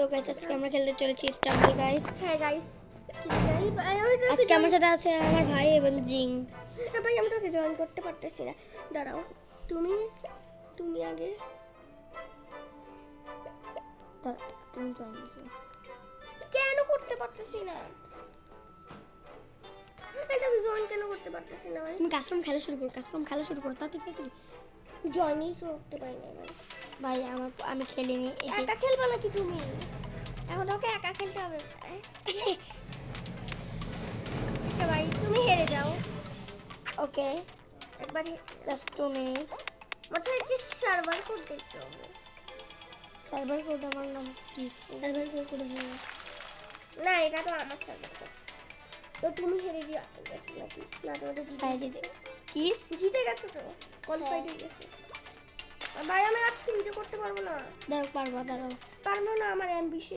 তো গাইস আজকে আমরা খেলতে চলেছি স্টাম্বল গাইস। হ্যাঁ গাইস, আজকে আমার সাথে আছে আমার ভাই এবং জিং। ভাই আমি তোকে জয়েন করতে পারতেছি না, দাঁড়াও। তুমি তুমি আগে তুমি জয়েন দিছো কেন করতে পারতেছি না? আমি জয়েন কেন করতে পারতেছি না ভাই? তুমি কাস্টম খেলা শুরু করো তাড়াতাড়ি। জয়েনই করতে পারি না ভাই। ভাই আমি খেলিনি। একা খেলবা নাকি তুমি? এখন ওকে একা খেলতে হবে। ভাই তুমি হেরে যাও। ওকে একবার জাস্ট 2 মিনিটস। মানে কি সার্ভার কোড দেখতে হবে? সার্ভার কোড আমার নাম কি? সার্ভার কোড না, এটা তো আমার সার্ভার কোড। তো তুমি হেরে গেছো নাকি? না, তোমাদের জিতে কি জিতে গেছো তো, কোয়ালিফাইড হয়ে গেছে। ভাই আমি আজকে ভিডিও করতে পারবো না। দাঁড়াও পারবো না, আমার অ্যাম্বিশন